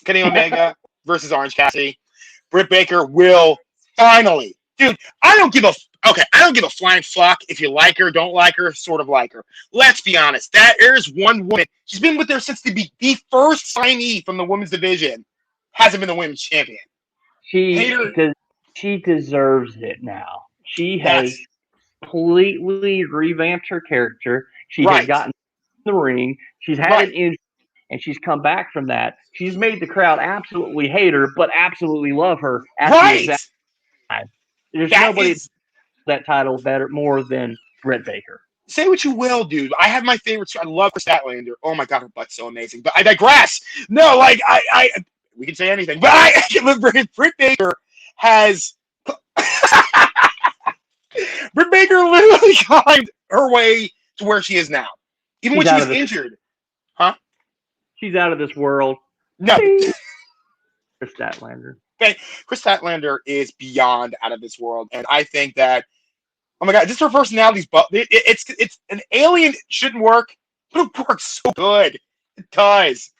Kenny Omega versus Orange Cassidy. Britt Baker will finally. Dude, I don't give a flying fuck if you like her, don't like her, sort of like her. Let's be honest. There's one woman. She's been with her since the first signee from the women's division. Hasn't been the women's champion. She deserves it now. She has completely revamped her character. She has gotten in the ring. She's had an injury, and she's come back from that. She's made the crowd absolutely hate her, but absolutely love her. There's nobody that title more than Britt Baker. Say what you will, dude. I have my favorites. I love Chris Statlander. Oh my god, her butt's so amazing. But I digress. No, we can say anything. But Britt Baker has. Britt Baker literally climbed her way to where she is now, even when she was injured. Huh? She's out of this world. No. Chris Statlander. Okay, Chris Statlander is beyond out of this world, and I think that, oh my god, just her personality's, it's an alien. It shouldn't work, but it works so good. It does.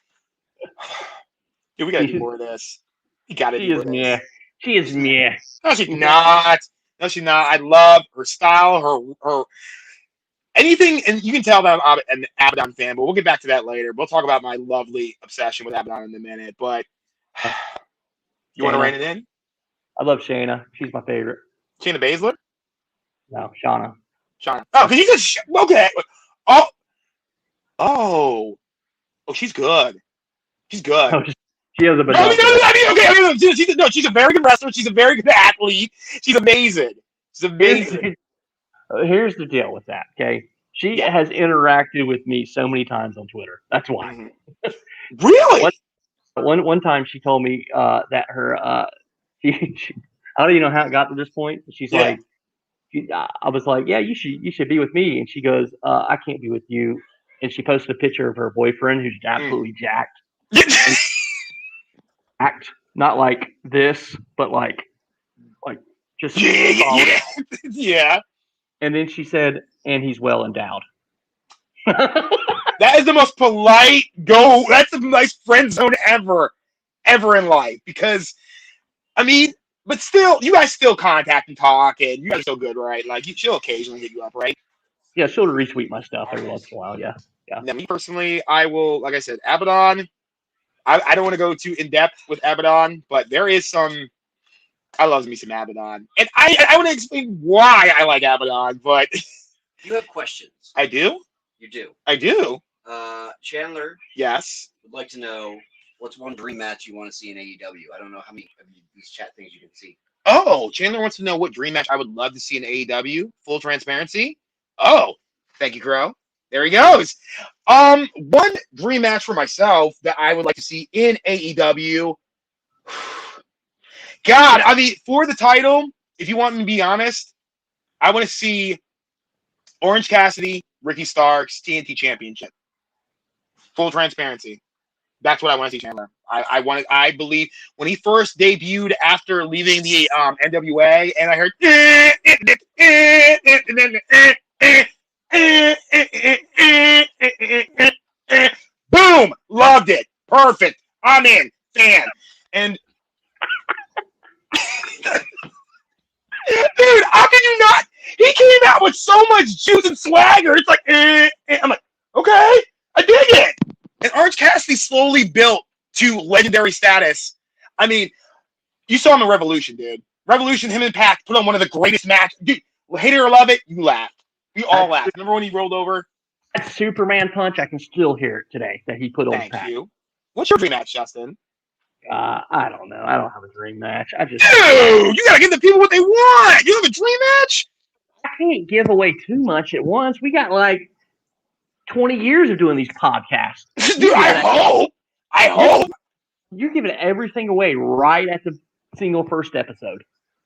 Dude, we gotta do more of this. You gotta do more of this. She is meh. No, she's not. No, she's not. I love her style, her anything, and you can tell that I'm an Abaddon fan, but we'll get back to that later. We'll talk about my lovely obsession with Abaddon in a minute, but. You want to rein it in? I love Shayna. She's my favorite. Shayna Baszler? No, Shauna. Oh, because you said okay. Oh, she's good. She's good. Oh, she has a bit. She's a very good wrestler. She's a very good athlete. She's amazing. Here's the deal with that. Okay, she has interacted with me so many times on Twitter. That's why. Mm-hmm. Really? One time she told me that her I don't even know how it got to this point. She's like, I was like, yeah, you should be with me, and she goes, I can't be with you, and she posted a picture of her boyfriend who's absolutely jacked, not like this, but like just yeah. And then she said, and he's well endowed. That is the most polite go. That's the nice friend zone ever in life. Because, I mean, but still, you guys still contact and talk, and you guys are so good, right? Like, she'll occasionally hit you up, right? Yeah, she'll retweet my stuff every once in a while. Yeah. Now, me personally, I will, like I said, Abaddon. I don't want to go too in depth with Abaddon, but there is some. I love me some Abaddon, and I want to explain why I like Abaddon, but you have questions. I do. You do. I do. Chandler. Yes. Would like to know what's one dream match you want to see in AEW. I don't know how many of these chat things you can see. Oh, Chandler wants to know what dream match I would love to see in AEW. Full transparency. Oh, thank you, Crow. There he goes. One dream match for myself that I would like to see in AEW. God, I mean, for the title, if you want me to be honest, I want to see Orange Cassidy, Ricky Starks, TNT Championship. Full transparency. That's what I want to see, Chandler. I believe when he first debuted after leaving the NWA, and I heard boom, loved it, perfect, I'm in, fan, and dude, how can you not? He came out with so much juice and swagger. It's like, I'm like, okay, I dig it. And Orange Cassidy slowly built to legendary status. I mean, you saw him in Revolution, dude. Revolution, him and Pac put on one of the greatest matches. Dude, hate it or love it, you laughed. We all laughed. Remember when he rolled over? That Superman punch, I can still hear it today that he put on Pac. Thank you. What's your dream match, Justin? I don't know. I don't have a dream match. Dude, you gotta give the people what they want. You have a dream match? I can't give away too much at once. We got like 20 years of doing these podcasts. Dude, I hope. You're giving everything away right at the single first episode.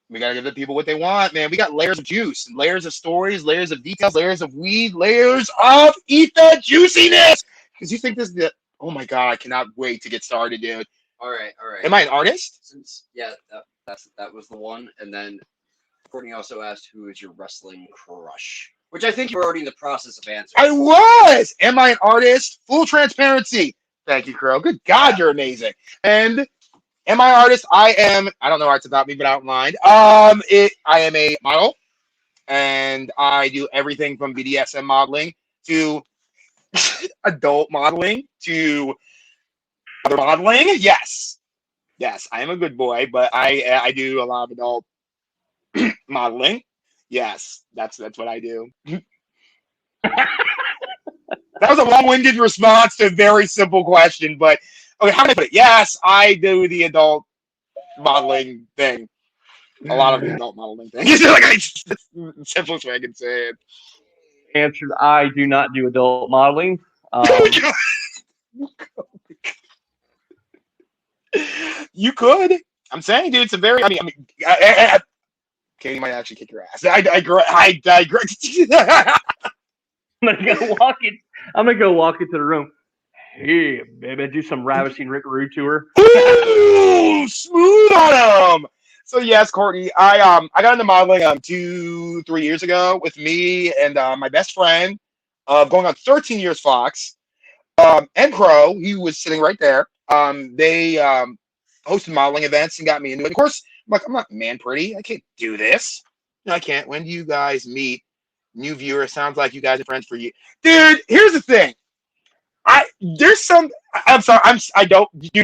We gotta give the people what they want, man. We got layers of juice, layers of stories, layers of details, layers of weed, layers of ether juiciness. Because you think this is the... Oh my God, I cannot wait to get started, dude. All right. Am I an artist? That was the one. And then Courtney also asked, who is your wrestling crush? Which I think you're already in the process of answering. I was. Am I an artist? Full transparency. Thank you, Crow. Good God, you're amazing. And am I an artist? I am. I don't know arts about me, but outlined. I am a model, and I do everything from BDSM modeling to adult modeling to other modeling. Yes, I am a good boy, but I do a lot of adult modeling. Yes, that's what I do. That was a long-winded response to a very simple question, but okay, how can I put it? Yes, I do the adult modeling thing. A lot of the adult modeling thing. It's like the simplest way I can say it. Answered, I do not do adult modeling. You could. I'm saying, dude, it's a very. Katie might actually kick your ass. I digress. I'm gonna go walk into the room. Hey, baby, do some ravishing Rickaroo to her. Ooh, smooth on him. So yes, Courtney, I got into modeling 2-3 years ago with me and my best friend going on 13 years Fox and Crow. He was sitting right there. They hosted modeling events and got me into it. Of course, I'm not man pretty. I can't do this. No, I can't. When do you guys meet? New viewer, sounds like you guys are friends for you. Dude, here's the thing. You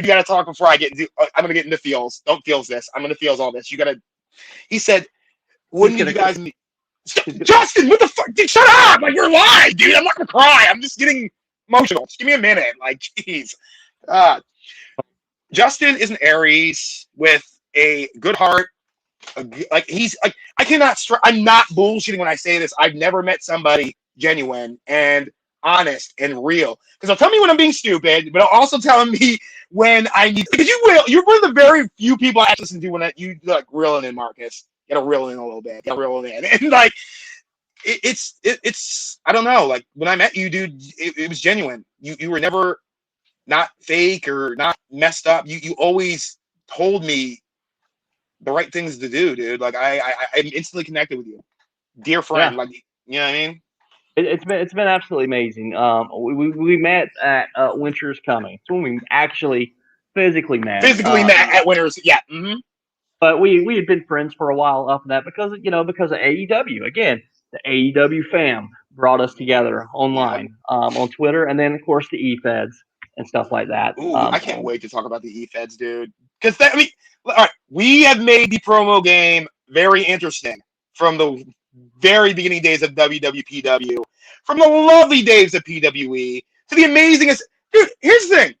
gotta talk before I get into, I'm gonna get into feels. Don't feels this. I'm gonna feels all this. He said, when did you guys meet? Justin, what the fuck? Dude, shut up! Like, you're lying, dude. I'm not gonna cry. I'm just getting emotional. Just give me a minute. Like, jeez. Justin is an Aries with a good heart. He's like, I'm not bullshitting when I say this. I've never met somebody genuine and honest and real. Because he'll tell me when I'm being stupid, but he'll also tell me when I need. Because you're one of the very few people I actually listen to when you like reeling in, Marcus. You gotta reel in a little bit. You gotta reel in, and like it's I don't know. Like when I met you, dude, it was genuine. You were never not fake or not messed up. You always told me the right things to do, dude. Like I'm instantly connected with you, dear friend. Yeah. Like, you know what I mean? It's been absolutely amazing. We met at Winter's Coming. It's when we actually physically met. Met at Winter's, yeah. Mm-hmm. But we had been friends for a while after that because of AEW. Again, the AEW fam brought us together online, on Twitter, and then of course the E-Feds and stuff like that. Ooh, I can't wait to talk about the E-Feds, dude. Because all right, we have made the promo game very interesting from the very beginning days of WWPW, from the lovely days of PWE to the amazingest. Dude, here's the thing.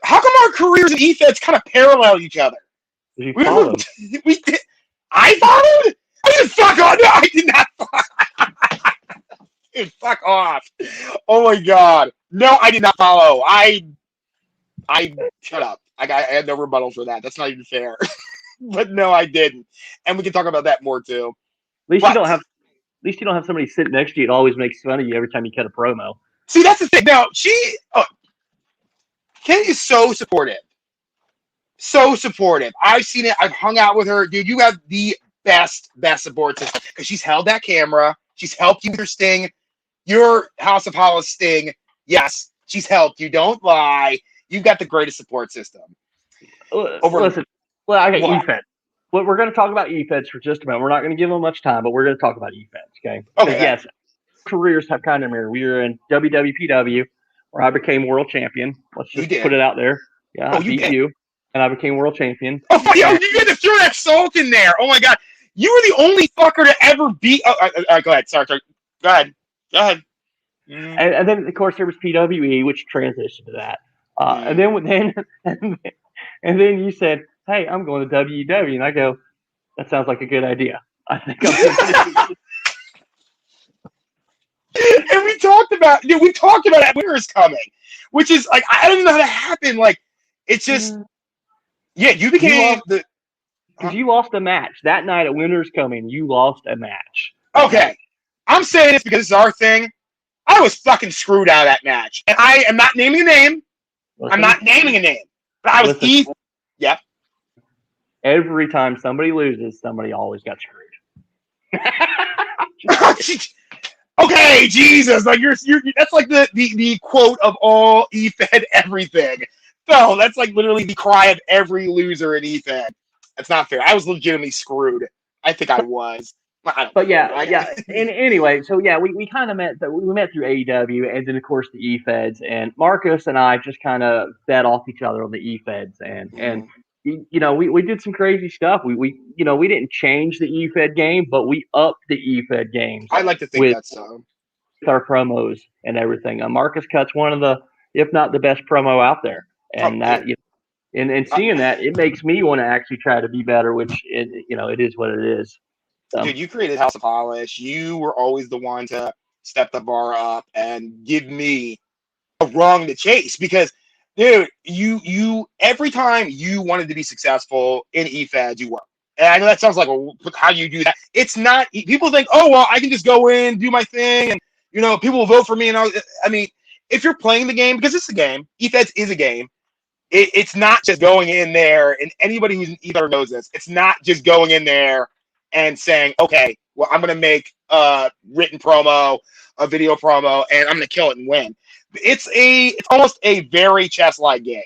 How come our careers in E-Feds kind of parallel each other? We followed. We did. I followed? I didn't fuck off. No, I did not. Dude, fuck off. Oh my God. No, I did not follow. I shut up. I had no rebuttal for that. That's not even fair. But no, I didn't. And we can talk about that more too. At least you don't have somebody sitting next to you that always makes fun of you every time you cut a promo. See, that's the thing. Now, Kenny is so supportive. So supportive. I've seen it. I've hung out with her. Dude, you have the best support system. Because she's held that camera. She's helped you with your sting. Your House of Hollis sting. Yes, she's helped you. Don't lie. You've got the greatest support system. Listen, I got E-Feds. Well, we're going to talk about E-Feds for just a minute. We're not going to give them much time, but we're going to talk about E-Feds, okay? Okay. Yes, careers have kind of mirrored. We were in WWPW, where I became world champion. Let's just put it out there. Yeah, I beat you, and I became world champion. Oh, yo, you had to throw that salt in there. Oh, my God. You were the only fucker to ever beat. Go ahead. Sorry. Go ahead. And then, of course, there was PWE, which transitioned to that. And then you said, "Hey, I'm going to WW," and I go, "That sounds like a good idea. I think I'm." And we talked about that winter is coming, which is like I don't even know how that happened. Like it's just you became the because you lost a match that night at Winter's Coming. You lost a match. Okay. I'm saying this because it's our thing. I was fucking screwed out of that match. And I am not naming a name. I'm not naming a name. But I was Yep. Every time somebody loses, somebody always got screwed. Okay, Jesus. Like you're that's like the quote of all EFED everything. No, that's like literally the cry of every loser in EFED. That's not fair. I was legitimately screwed. I think I was. But yeah. And anyway, so yeah, we kind of met. We met through AEW, and then of course the E-Feds, and Marcus and I just kind of fed off each other on the E-Feds, and we did some crazy stuff. We didn't change the E-Fed game, but we upped the E-Fed games. I like to think that's so. With our promos and everything. Marcus Cut's one of the, if not the best promo out there, and and seeing that, it makes me want to actually try to be better, which it is what it is. Dude, you created House of Polish. You were always the one to step the bar up and give me a rung to chase because, dude, you every time you wanted to be successful in EFED, you were. And I know that sounds like, well, how do you do that? It's not. People think, oh well, I can just go in, do my thing, and people will vote for me. And I mean, if you're playing the game, because it's a game, EFED is a game. It's not just going in there, and anybody who's an EFED knows this. It's not just going in there and saying, okay, well, I'm going to make a written promo, a video promo, and I'm going to kill it and win. It's almost a very chess-like game.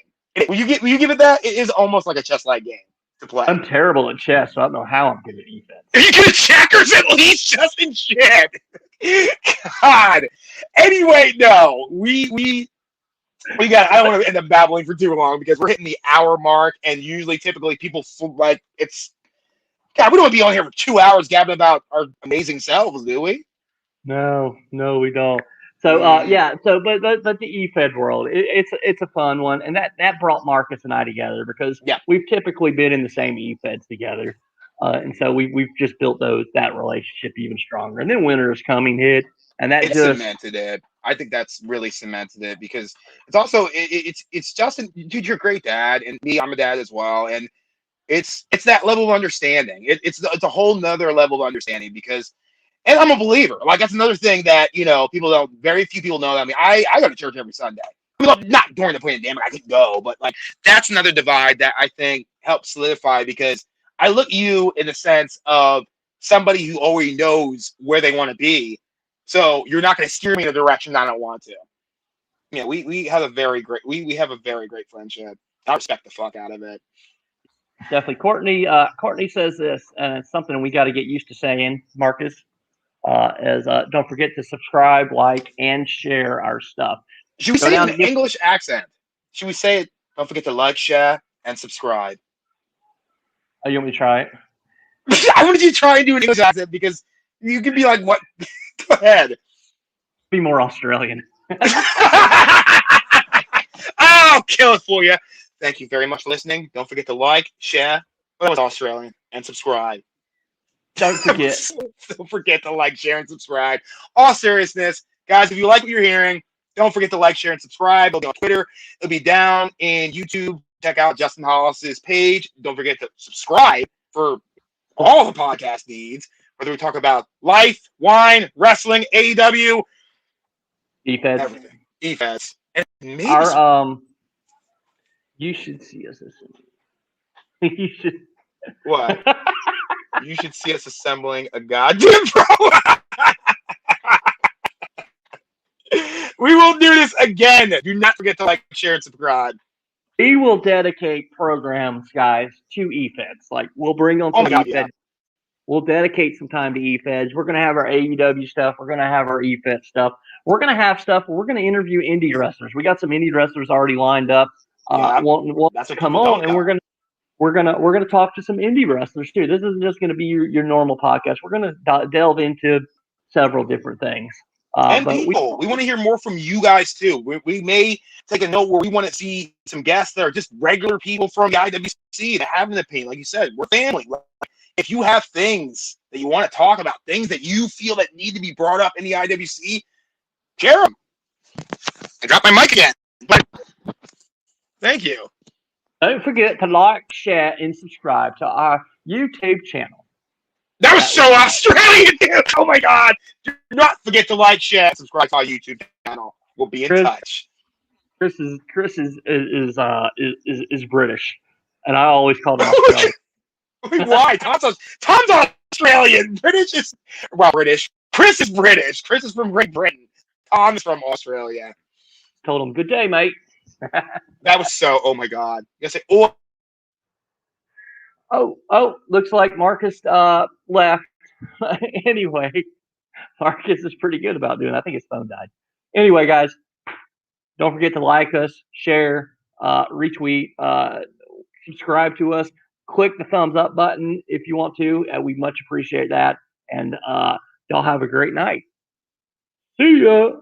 Will you give it that? It is almost like a chess-like game to play. I'm terrible at chess, so I don't know how I'm good at defense. Are you good at checkers at least? Just in shit. God. Anyway, no, we got. I don't want to end up babbling for too long because we're hitting the hour mark, and usually, typically, people like it's. God, we don't want to be on here for 2 hours gabbing about our amazing selves, do we? No, we don't. So but the EFED world, it's a fun one, and that brought Marcus and I together because we've typically been in the same EFEDs together, and so we've just built that relationship even stronger. And then Winter is Coming hit, and that cemented it. I think that's really cemented it because it's also it's Justin, dude, you're a great dad, and me, I'm a dad as well, and. It's that level of understanding. It's a whole nother level of understanding because, and I'm a believer. Like that's another thing that very few people know. I mean, I go to church every Sunday. Not during the pandemic, I could go, but like that's another divide that I think helps solidify because I look at you in the sense of somebody who already knows where they want to be. So you're not going to steer me in a direction I don't want to. Yeah, we have a very great friendship. I respect the fuck out of it. Definitely. Courtney says this, and it's something we got to get used to saying, Marcus, don't forget to subscribe, like, and share our stuff. Should we say it in an English accent? Should we say it, don't forget to like, share, and subscribe? Oh, you want me to try it? I wanted you to try and do an English accent because you could be like, what? Go ahead. Be more Australian. I'll kill it for you. Thank you very much for listening. Don't forget to like, share, but I was Australian, and subscribe. Don't forget. Don't forget to like, share, and subscribe. All seriousness, guys, if you like what you're hearing, don't forget to like, share, and subscribe. It'll be on Twitter. It'll be down in YouTube. Check out Justin Hollis's page. Don't forget to subscribe for all the podcast needs, whether we talk about life, wine, wrestling, AEW, EFEDs. Everything. EFEDs. And maybe you should see us. You should. What? You should see us assembling a goddamn promo. We will do this again. Do not forget to like, share, and subscribe. We will dedicate programs, guys, to EFEDs. Like we'll bring on some EFEDs. Yeah. We'll dedicate some time to EFEDs. We're going to have our AEW stuff. We're going to have our EFED stuff. We're going to have stuff. We're going to interview indie wrestlers. We got some indie wrestlers already lined up. That's what come on, and we're gonna talk to some indie wrestlers too. This isn't just gonna be your normal podcast. We're gonna delve into several different things. And But people, we want to hear more from you guys too. We may take a note where we want to see some guests that are just regular people from the IWC that have an opinion. Like you said, we're family. If you have things that you want to talk about, things that you feel that need to be brought up in the IWC, share them. I dropped my mic again. But thank you. don't forget to like, share, and subscribe to our YouTube channel. That was so Australian, dude. Oh my God. Do not forget to like, share, subscribe to our YouTube channel. We'll be in touch. Chris is British, and I always called him Australian. Why? Tom's Australian. British is British. Chris is British. Chris is from Great Britain. Tom is from Australia. Told him, good day, mate. That was so. Oh my God. You gotta say, oh, looks like Marcus left. Anyway, Marcus is pretty good about doing it. I think his phone died. Anyway, guys, don't forget to like us, share, retweet, subscribe to us. Click the thumbs up button if you want to. We much appreciate that. And y'all have a great night. See ya.